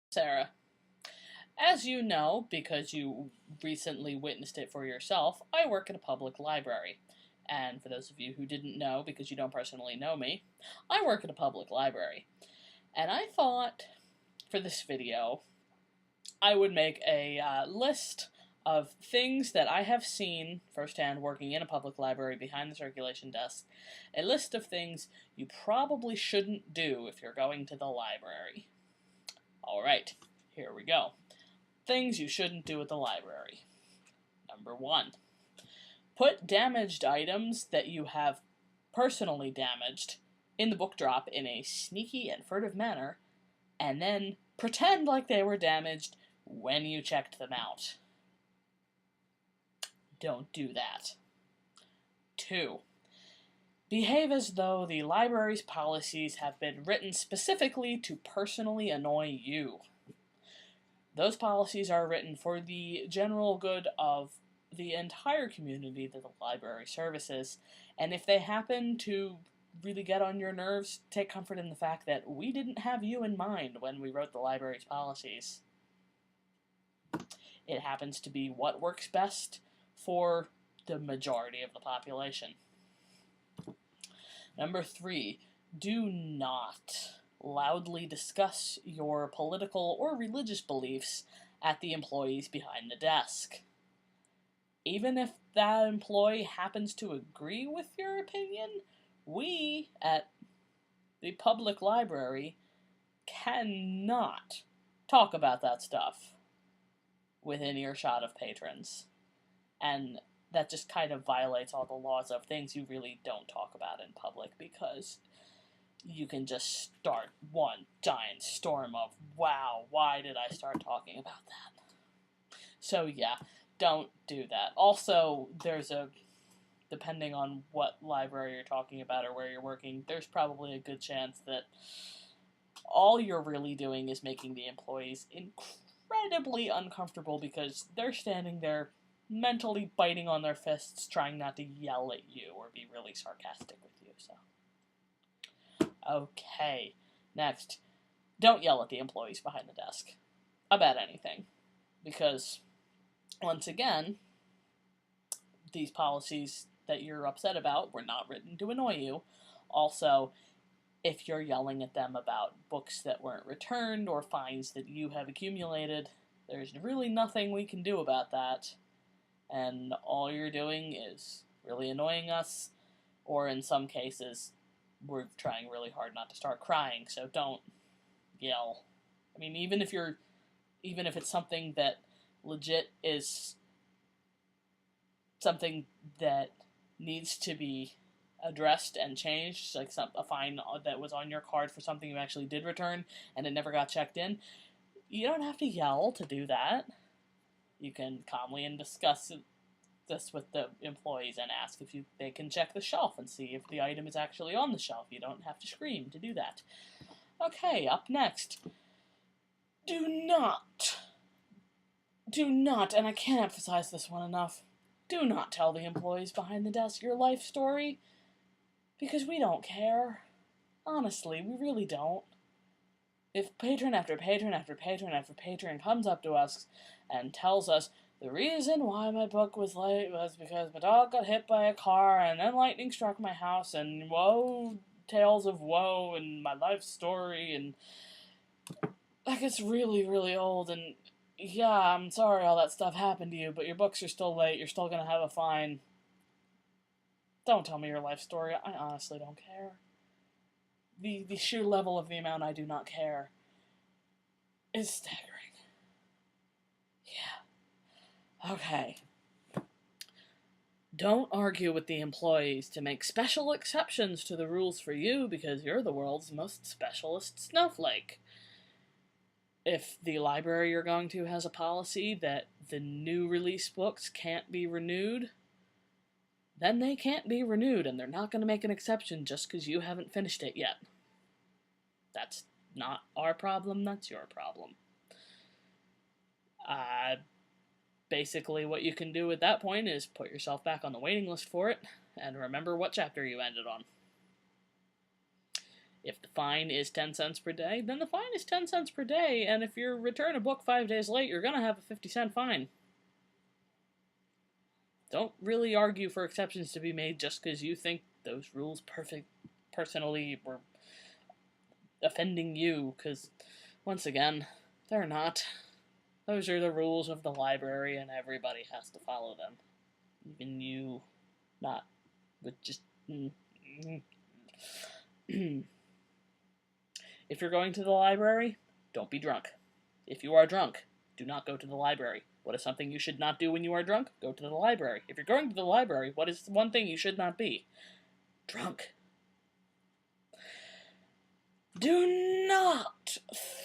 Sarah. As you know, because you recently witnessed it for yourself, I work at a public library. And for those of you who didn't know, because you don't personally know me, I work at a public library. And I thought, for this video, I would make a list of things that I have seen firsthand working in a public library behind the circulation desk. A list of things you probably shouldn't do if you're going to the library. Alright, here we go. Things you shouldn't do at the library. Number 1. Put damaged items that you have personally damaged in the book drop in a sneaky and furtive manner, and then pretend like they were damaged when you checked them out. Don't do that. 2. Behave as though the library's policies have been written specifically to personally annoy you. Those policies are written for the general good of the entire community that the library services, and if they happen to really get on your nerves, take comfort in the fact that we didn't have you in mind when we wrote the library's policies. It happens to be what works best for the majority of the population. Number 3, do not loudly discuss your political or religious beliefs at the employees behind the desk. Even if that employee happens to agree with your opinion, we at the public library cannot talk about that stuff within earshot of patrons. And that just kind of violates all the laws of things you really don't talk about in public, because you can just start one giant storm of, wow, why did I start talking about that? So yeah, don't do that. Also, depending on what library you're talking about or where you're working, there's probably a good chance that all you're really doing is making the employees incredibly uncomfortable, because they're standing there mentally biting on their fists, trying not to yell at you or be really sarcastic with you, so. Okay, next. Don't yell at the employees behind the desk about anything, because, once again, these policies that you're upset about were not written to annoy you. Also, if you're yelling at them about books that weren't returned or fines that you have accumulated, there's really nothing we can do about that, and all you're doing is really annoying us, or in some cases, we're trying really hard not to start crying, so don't yell. I mean, even if it's something that legit is something that needs to be addressed and changed, like a fine that was on your card for something you actually did return and it never got checked in, you don't have to yell to do that. You can calmly and discuss this with the employees and ask if they can check the shelf and see if the item is actually on the shelf. You don't have to scream to do that. Okay, up next. Do not, and I can't emphasize this one enough, do not tell the employees behind the desk your life story, because we don't care. Honestly, we really don't. If patron after patron after patron after patron comes up to us and tells us, the reason why my book was late was because my dog got hit by a car, and then lightning struck my house, and woe, tales of woe, and my life story, and that gets really, really old, and yeah, I'm sorry all that stuff happened to you, but your books are still late, you're still gonna have a fine. Don't tell me your life story, I honestly don't care. The sheer level of the amount I do not care is staggering. Yeah. Okay. Don't argue with the employees to make special exceptions to the rules for you because you're the world's most specialist snowflake. If the library you're going to has a policy that the new release books can't be renewed, then they can't be renewed, and they're not going to make an exception just because you haven't finished it yet. That's not our problem, that's your problem. Basically, what you can do at that point is put yourself back on the waiting list for it, and remember what chapter you ended on. If the fine is 10 cents per day, then the fine is 10 cents per day, and if you return a book 5 days late, you're gonna have a 50-cent fine. Don't really argue for exceptions to be made just because you think those rules personally were offending you, because, once again, they're not. Those are the rules of the library, and everybody has to follow them. Even you, not, but just... If you're going to the library, don't be drunk. If you are drunk, do not go to the library. What is something you should not do when you are drunk? Go to the library. If you're going to the library, what is one thing you should not be? Drunk. Do not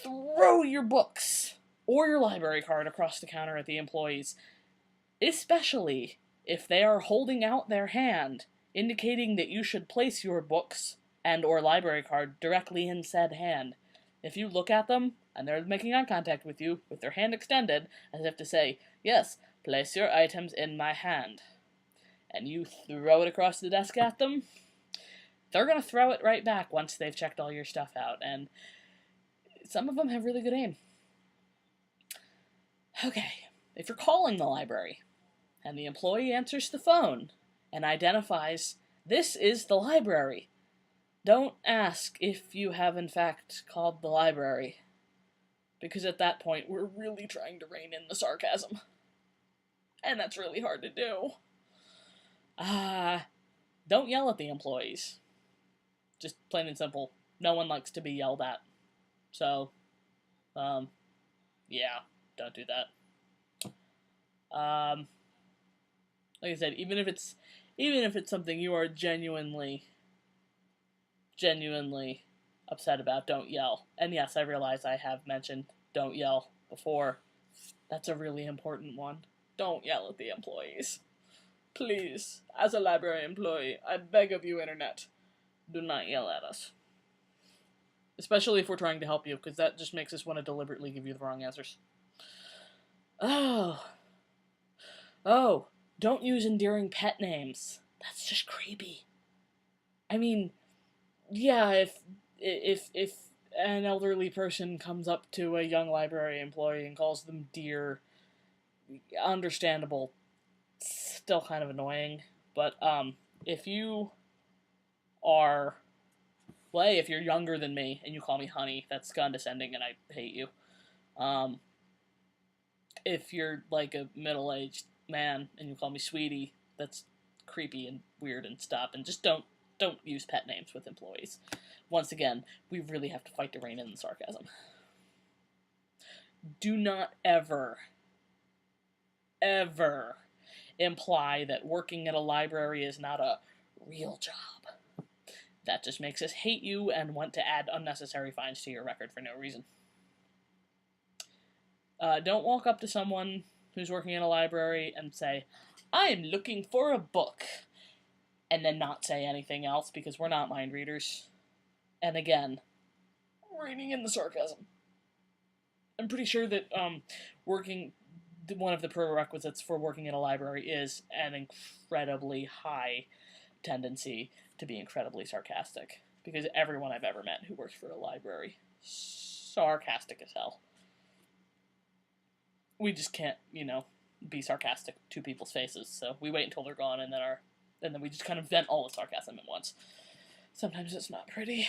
throw your books or your library card across the counter at the employees, especially if they are holding out their hand, indicating that you should place your books and or library card directly in said hand. If you look at them, and they're making eye contact with you, with their hand extended, as if to say, yes, place your items in my hand, and you throw it across the desk at them, they're going to throw it right back once they've checked all your stuff out, and some of them have really good aim. Okay, if you're calling the library, and the employee answers the phone, and identifies, this is the library, don't ask if you have in fact called the library, because at that point we're really trying to rein in the sarcasm, and that's really hard to do. Don't yell at the employees. Just plain and simple, no one likes to be yelled at, so, yeah, don't do that. Like I said, even if it's something you are genuinely upset about, don't yell. And yes, I realize I have mentioned don't yell before. That's a really important one. Don't yell at the employees. Please, as a library employee, I beg of you, Internet, do not yell at us. Especially if we're trying to help you, because that just makes us want to deliberately give you the wrong answers. Oh, don't use endearing pet names. That's just creepy. I mean, yeah, if an elderly person comes up to a young library employee and calls them dear, understandable. Still kind of annoying, but if you are, well, if you're younger than me and you call me honey, that's condescending and I hate you. If you're like a middle-aged man and you call me sweetie, that's creepy and weird, and stop, and just don't use pet names with employees. Once again, we really have to fight to rein in the sarcasm. Do not ever imply that working at a library is not a real job. That just makes us hate you and want to add unnecessary fines to your record for no reason. Don't walk up to someone who's working in a library and say, I'm looking for a book, and then not say anything else, because we're not mind readers. And again, reining in the sarcasm. I'm pretty sure that one of the prerequisites for working in a library is an incredibly high tendency to be incredibly sarcastic. Because everyone I've ever met who works for a library, sarcastic as hell. We just can't, be sarcastic to people's faces, so we wait until they're gone, and then we just kind of vent all the sarcasm at once. Sometimes it's not pretty.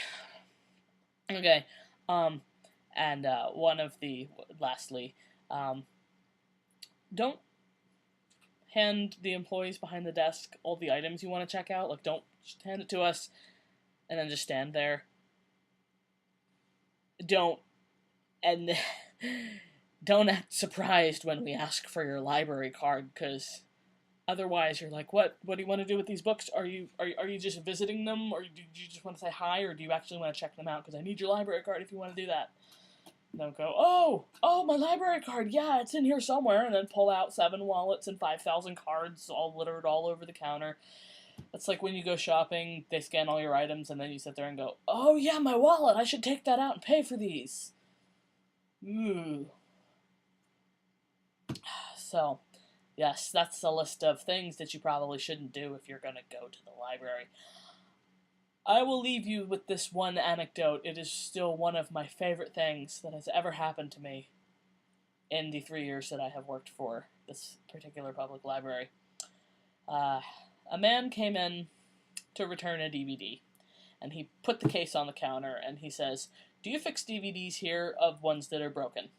Okay, lastly, don't hand the employees behind the desk all the items you want to check out. Like, don't just hand it to us and then just stand there. Don't act surprised when we ask for your library card, because otherwise you're like, what do you want to do with these books? Are you just visiting them, or do you just want to say hi, or do you actually want to check them out? Because I need your library card if you want to do that. Don't go, oh, my library card, yeah, it's in here somewhere, and then pull out 7 wallets and 5,000 cards all littered all over the counter. That's like when you go shopping, they scan all your items, and then you sit there and go, oh yeah, my wallet, I should take that out and pay for these. Ooh. So, yes, that's a list of things that you probably shouldn't do if you're going to go to the library. I will leave you with this one anecdote. It is still one of my favorite things that has ever happened to me in the 3 years that I have worked for this particular public library. A man came in to return a DVD, and he put the case on the counter, and he says, "Do you fix DVDs here of ones that are broken?"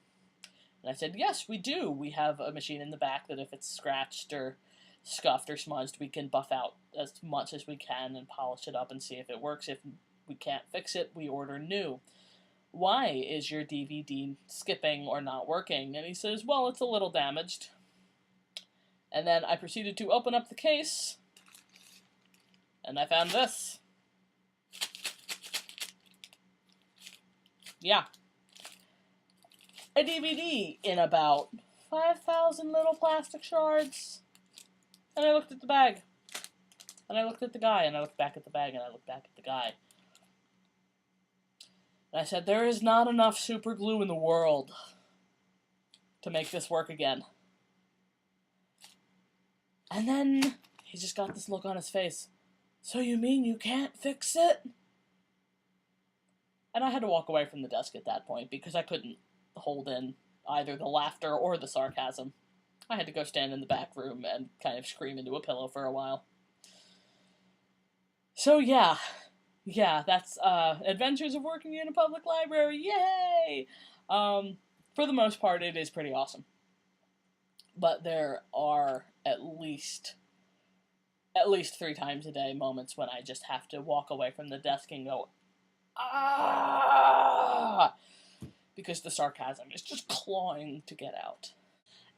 And I said, "Yes, we do. We have a machine in the back that if it's scratched or scuffed or smudged, we can buff out as much as we can and polish it up and see if it works. If we can't fix it, we order new. Why is your DVD skipping or not working?" And he says, "Well, it's a little damaged." And then I proceeded to open up the case, and I found this. Yeah. A DVD in about 5,000 little plastic shards. And I looked at the bag. And I looked at the guy, and I looked back at the bag, and I looked back at the guy. And I said, there is not enough super glue in the world to make this work again. And then he just got this look on his face. "So you mean you can't fix it?" And I had to walk away from the desk at that point because I couldn't hold in either the laughter or the sarcasm. I had to go stand in the back room and kind of scream into a pillow for a while. So yeah, that's Adventures of Working in a Public Library. Yay! For the most part, it is pretty awesome. But there are at least 3 times a day moments when I just have to walk away from the desk and go, ah! Because the sarcasm is just clawing to get out.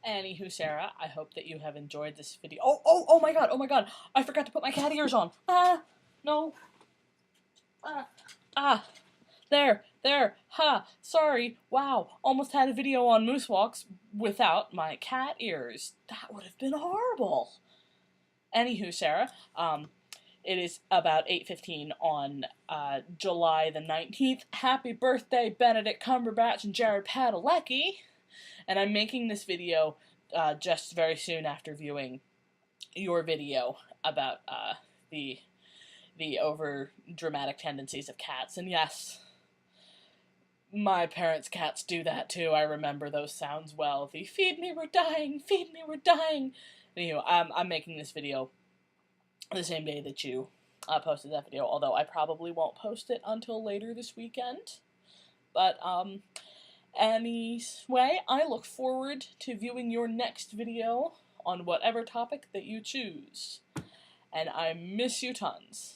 Anywho, Sarah, I hope that you have enjoyed this video. Oh my god, I forgot to put my cat ears on. No. There, sorry, wow, almost had a video on MooseWalks without my cat ears. That would have been horrible. Anywho, Sarah, it is about 8:15 on July the 19th. Happy birthday, Benedict Cumberbatch and Jared Padalecki. And I'm making this video just very soon after viewing your video about the over dramatic tendencies of cats. And yes, my parents' cats do that too. I remember those sounds well. The "feed me, we're dying, feed me, we're dying." Anyway, I'm making this video the same day that you posted that video, although I probably won't post it until later this weekend. But anyway, I look forward to viewing your next video on whatever topic that you choose. And I miss you tons.